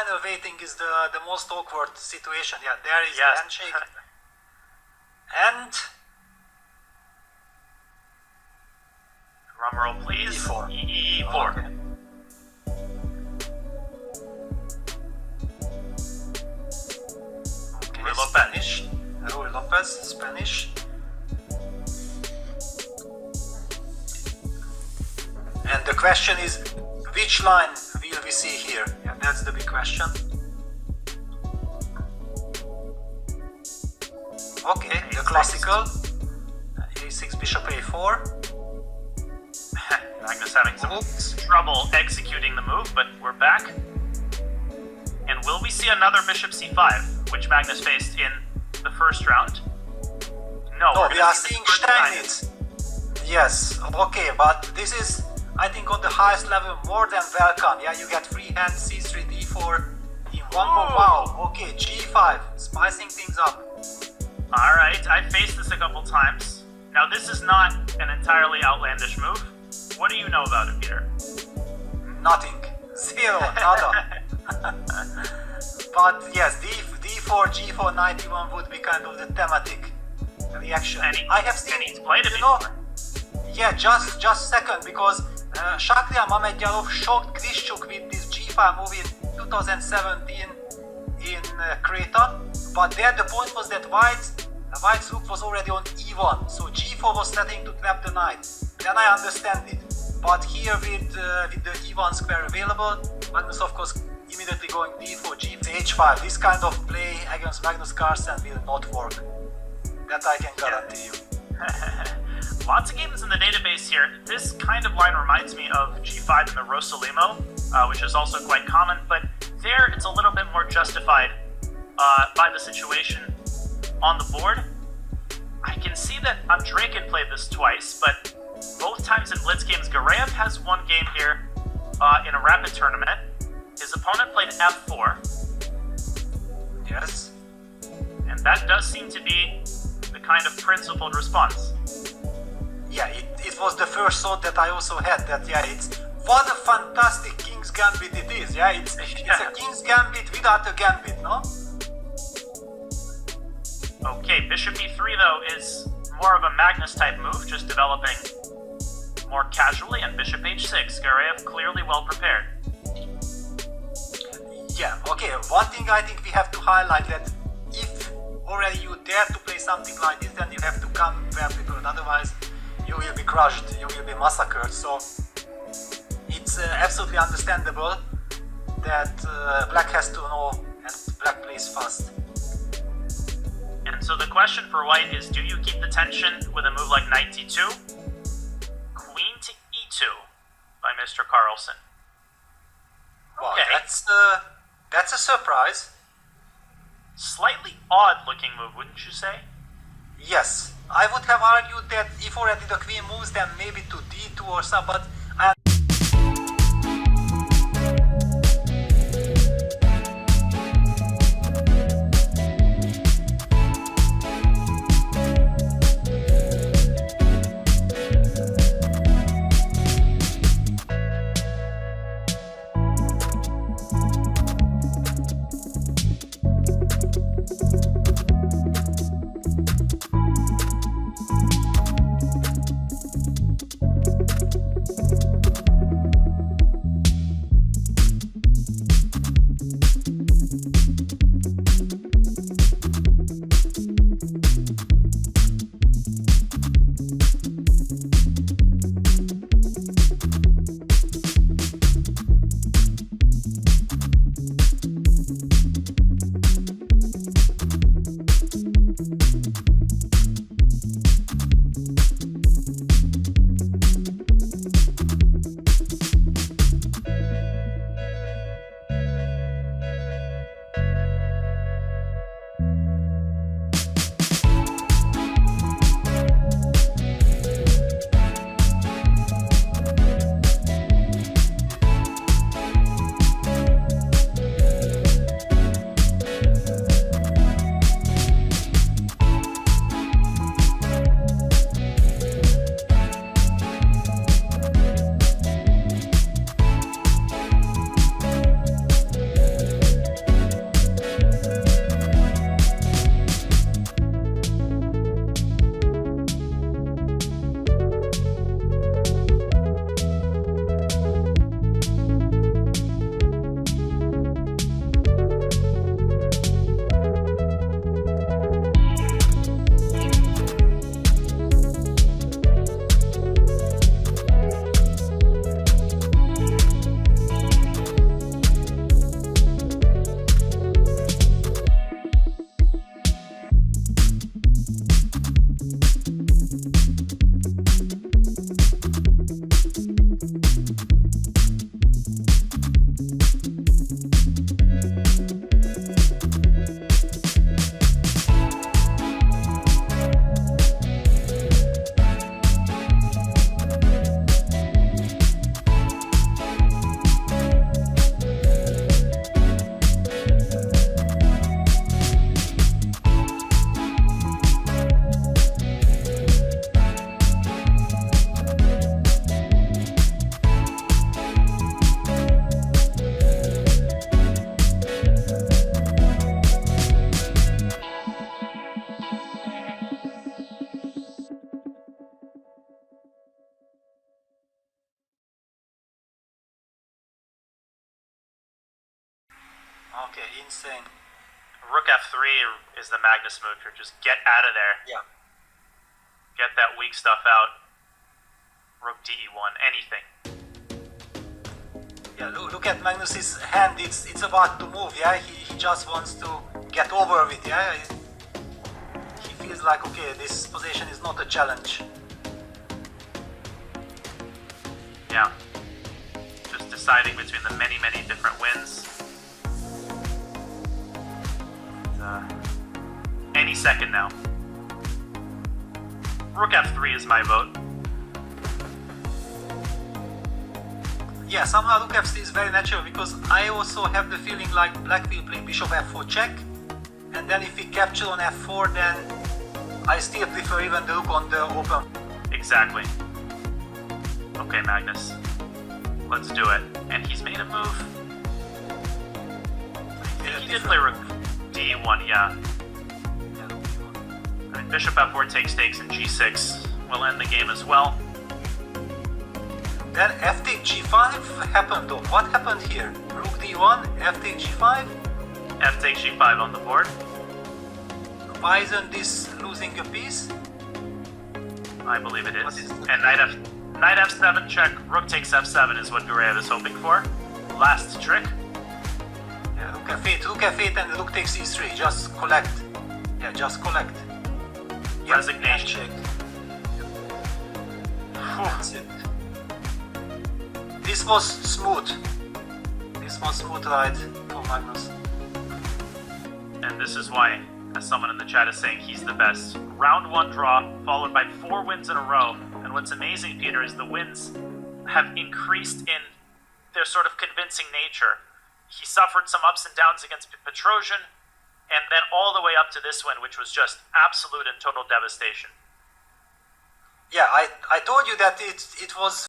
final waiting is the most awkward situation. Yeah, there is the handshake. And drum roll, please. E4. E4. Okay. Ruy Lopez. Spanish. Ruy Lopez, Spanish. And the question is, which line will we see here? Yeah, that's the big question. Okay, the classical. A6, bishop a4. Magnus having some trouble executing the move, but we're back. And will we see another bishop c5, which Magnus faced in the first round? No, we are seeing Steinitz. Yes, okay, but this is, I think, on the highest level more than welcome. Yeah, you get free hand c3, d4 in one move. Wow, okay, g5, spicing things up. Alright, I faced this a couple times. Now this is not an entirely outlandish move. What do you know about it, Peter? Nothing. Zero, nada. But yes, d4, g4, knight e1 would be kind of the thematic reaction. I have seen he's played it before. Yeah, just second, because Shakriar Mamedyalov shocked Krishchuk with this g5 move in 2017 in Creta, but there the point was that White's rook was already on e1, so g4 was threatening to trap the knight. Then I understand it, but here with the e1 square available, Magnus of course immediately going d4, g4, h5. This kind of play against Magnus Carlsen will not work. That I can guarantee you. Lots of games in the database here. This kind of line reminds me of g5 in the Rosalimo, which is also quite common, but there it's a little bit more justified by the situation on the board. I can see that Andreykin played this twice, but both times in Blitz games, Gareyev has one game here in a rapid tournament. His opponent played f4. Yes. And that does seem to be the kind of principled response. Yeah, it was the first thought that I also had, that it's what a fantastic King's Gambit it is. Yeah, it's a King's Gambit without a Gambit, no? Okay, bishop e3 though is more of a Magnus type move, just developing more casually, and bishop h6, Gareyev clearly well prepared. Yeah, okay, one thing I think we have to highlight, that if already you dare to play something like this, then you have to come well prepared, otherwise you will be crushed, you will be massacred. So it's absolutely understandable that Black has to know, and Black plays fast. And so the question for White is, do you keep the tension with a move like knight d2? Queen to e2 by Mr. Carlsen. Wow, okay. That's a surprise. Slightly odd looking move, wouldn't you say? Yes, I would have argued that if already the queen moves, then maybe to d2 or some, but Okay, insane. Rook f3 is the Magnus move here. Just get out of there. Yeah. Get that weak stuff out. Rook de1, anything. Yeah, look at Magnus's hand. It's about to move. Yeah, he just wants to get over with. Yeah, he feels like, okay, this position is not a challenge. Yeah. Just deciding between the many different wins. Any second now. Rook f3 is my vote. Yeah, somehow Rook f3 is very natural because I also have the feeling like Black will play Bishop f4 check, and then if we capture on f4, then I still prefer even the Rook on the open. Exactly. Okay, Magnus. Let's do it. And he's made a move. I think he did play Rook d1, yeah. I mean, Bishop f4 takes and g6 will end the game as well. Then f take g5 happened though. What happened here? Rook d1, f take g5? F takes g5 on the board. Why isn't this losing a piece? I believe it is. And knight f7 check, rook takes f7 is what Gareyev is hoping for. Last trick. Yeah, rook f8 and rook takes e3. Just collect. Yeah, just collect. Yeah, Resignation. check. That's it. This was smooth. This was smooth ride for Magnus. And this is why, as someone in the chat is saying, he's the best. Round 1 draw, followed by 4 wins in a row. And what's amazing, Peter, is the wins have increased in their sort of convincing nature. He suffered some ups and downs against Petrosian, and then all the way up to this win, which was just absolute and total devastation. Yeah, I told you that it was